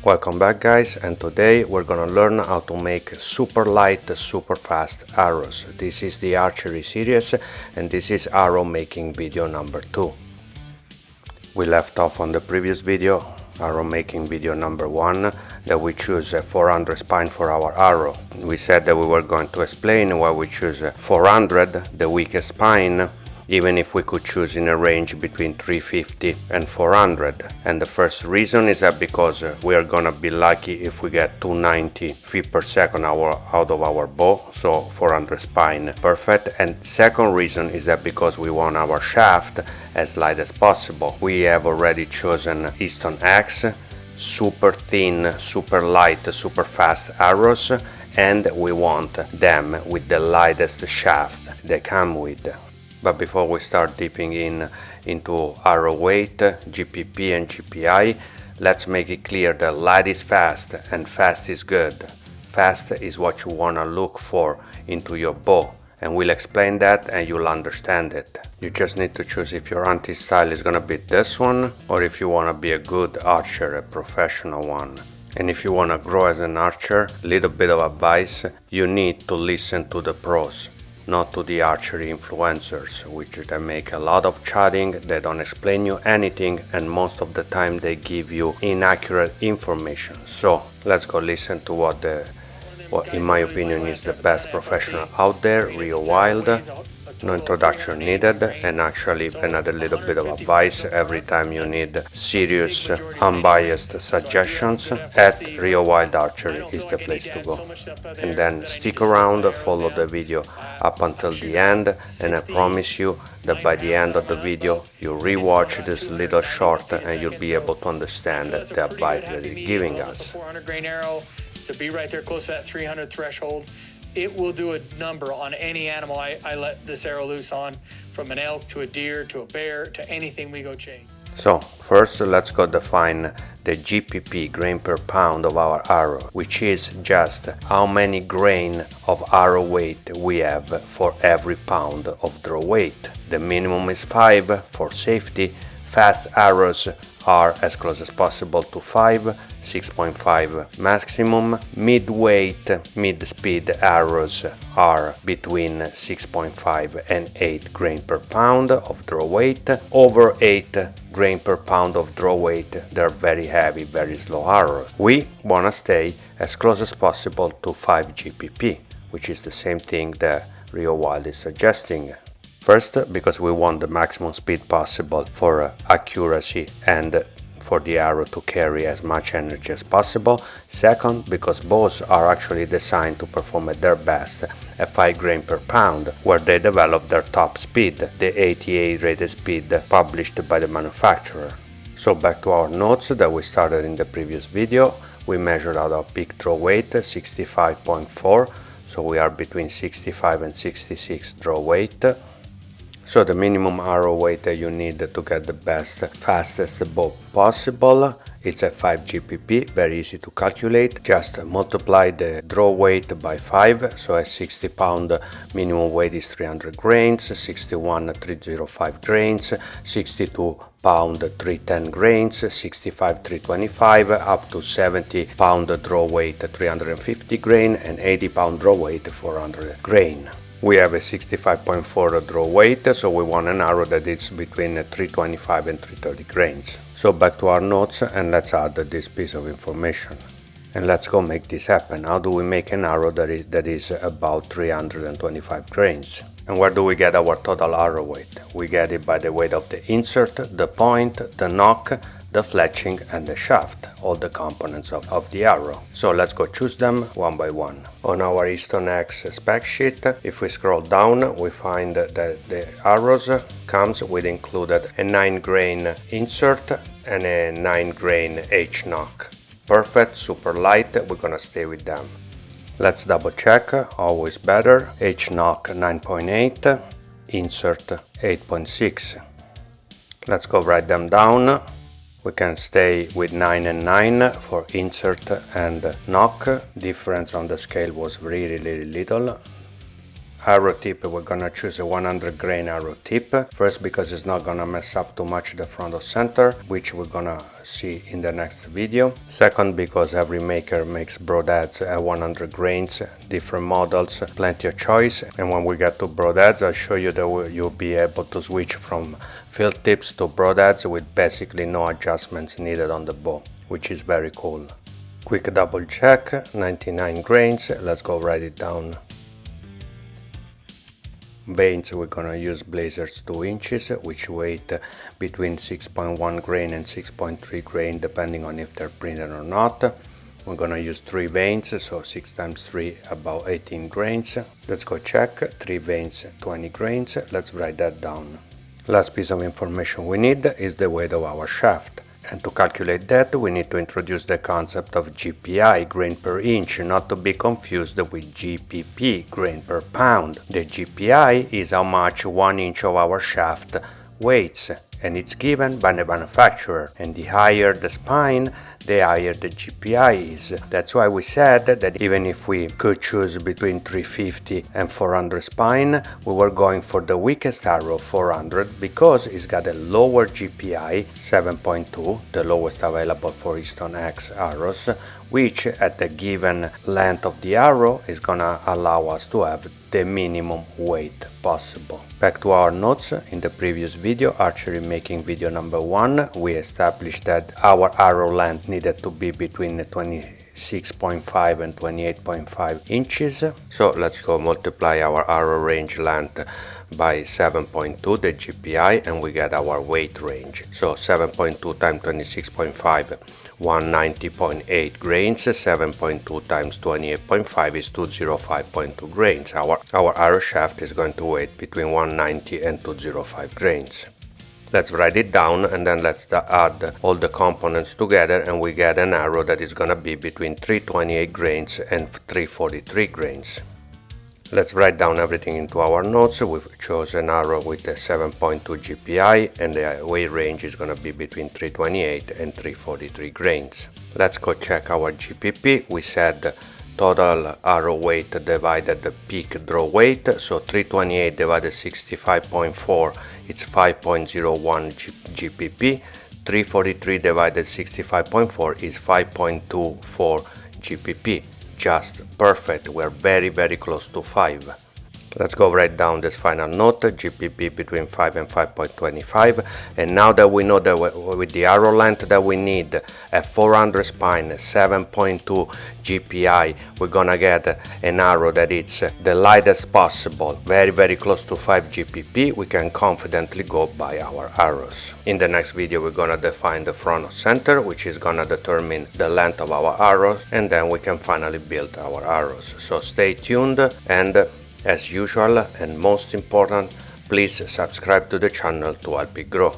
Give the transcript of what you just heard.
Welcome back guys, and today we're gonna learn how to make super light, super fast arrows. This is the archery series and this is arrow making video number 2. We left off on the previous video, arrow making video number 1, that we choose a 400 spine for our arrow. We said that we were going to explain why we choose 400, the weakest spine, even if we could choose in a range between 350 and 400. And the first reason is that because we are gonna be lucky if we get 290 feet per second out of our bow, so 400 spine perfect. And second reason is that because we want our shaft as light as possible. We have already chosen Easton X, super thin, super light, super fast arrows, and we want them with the lightest shaft they come with. But before we start dipping into arrow weight, GPP and GPI, let's make it clear that light is fast and fast is good. Fast is what you want to look for into your bow, and we'll explain that and you'll understand it. You just need to choose if your hunting style is gonna be this one or if you want to be a good archer, a professional one. And if you want to grow as an archer, little bit of advice, you need to listen to the pros, not to the archery influencers, which they make a lot of chatting, they don't explain you anything, and most of the time they give you inaccurate information. So let's go listen to what in my opinion is the best professional out there, ReoWilde. No introduction needed, and actually another little bit of advice: every time you need serious, unbiased suggestions, at ReowildeArchery is the place to go. And then stick around, follow the video up until the end, and I promise you that by the end of the video you rewatch this little short and you'll be able to understand the advice that he's giving us. 400 grain arrow to be right there close to that 300 threshold. It will do a number on any animal I let this arrow loose on, from an elk to a deer to a bear to anything we go chase. So first let's go define the GPP, grain per pound, of our arrow, which is just how many grain of arrow weight we have for every pound of draw weight. The minimum is 5 for safety. Fast arrows are as close as possible to 5, 6.5 maximum. Mid-weight, mid-speed arrows are between 6.5 and 8 grain per pound of draw weight. Over 8 grain per pound of draw weight, they're very heavy, very slow arrows. We want to stay as close as possible to 5 GPP, which is the same thing that ReoWilde is suggesting. First, because we want the maximum speed possible for accuracy and for the arrow to carry as much energy as possible. Second, because bows are actually designed to perform at their best at 5 grain per pound, where they develop their top speed, the ATA rated speed published by the manufacturer. So back to our notes that we started in the previous video. We measured out our peak draw weight, 65.4, so we are between 65 and 66 draw weight. So the minimum arrow weight that you need to get the best, fastest bow possible, it's at 5 GPP, very easy to calculate. Just multiply the draw weight by 5, so at 60 pound minimum weight is 300 grains, 61 305 grains, 62 pound 310 grains, 65 325, up to 70 pound draw weight 350 grain, and 80 pound draw weight 400 grain. We have a 65.4 draw weight, so we want an arrow that is between 325 and 330 grains. So back to our notes and let's add this piece of information. And let's go make this happen. How do we make an arrow that is about 325 grains? And where do we get our total arrow weight? We get it by the weight of the insert, the point, the nock, the fletching and the shaft, all the components of the arrow. So let's go choose them one by one. On our Easton X spec sheet, if we scroll down, we find that the arrows comes with included a 9 grain insert and a 9 grain H-nock. Perfect, super light, we're gonna stay with them. Let's double check, always better. H-nock 9.8, insert 8.6. Let's go write them down. We can stay with 9 and 9 for insert and nock. Difference on the scale was really little. Arrow tip, we're gonna choose a 100 grain arrow tip. First, because it's not gonna mess up too much the front or center, which we're gonna see in the next video. Second, because every maker makes broadheads at 100 grains, different models, plenty of choice. And when we get to broadheads, I'll show you that you'll be able to switch from field tips to broadheads with basically no adjustments needed on the bow, which is very cool. Quick double check, 99 grains. Let's go write it down. Vanes, we're gonna use Blazers 2 inches, which weight between 6.1 grain and 6.3 grain, depending on if they're printed or not. We're gonna use 3 vanes, so 6 times 3, about 18 grains. Let's go check. 3 vanes, 20 grains. Let's write that down. Last piece of information we need is the weight of our shaft. And to calculate that, we need to introduce the concept of GPI, grain per inch, not to be confused with GPP, grain per pound. The GPI is how much 1 inch of our shaft weighs, and it's given by the manufacturer. And the higher the spine, the higher the GPI is. That's why we said that even if we could choose between 350 and 400 spine, we were going for the weakest arrow, 400, because it's got a lower GPI, 7.2, the lowest available for Easton X arrows, which at the given length of the arrow is gonna allow us to have the minimum weight possible. Back to our notes. In the previous video, archery making video number 1, we established that our arrow length needed to be between 26.5 and 28.5 inches. So let's go multiply our arrow range length by 7.2, the GPI, and we get our weight range. So 7.2 times 26.5, 190.8 grains. 7.2 times 28.5 is 205.2 grains. Our arrow shaft is going to weigh between 190 and 205 grains. Let's write it down, and then let's add all the components together, and we get an arrow that is gonna be between 328 grains and 343 grains. Let's write down everything into our notes. We've chosen an arrow with a 7.2 GPI, and the weight range is going to be between 328 and 343 grains. Let's go check our GPP. We said total arrow weight divided the peak draw weight, so 328 divided 65.4, it's 5.01 GPP. 343 divided 65.4 is 5.24 GPP. Just perfect. We're very close to 5. Let's go write down this final note, GPP between 5 and 5.25. And now that we know that with the arrow length that we need, a 400 spine, 7.2 GPI, we're gonna get an arrow that is the lightest possible, very close to 5 GPP. We can confidently go by our arrows. In the next video, we're gonna define the front or center, which is gonna determine the length of our arrows, and then we can finally build our arrows. So stay tuned, and as usual, and most important, please subscribe to the channel to help it grow.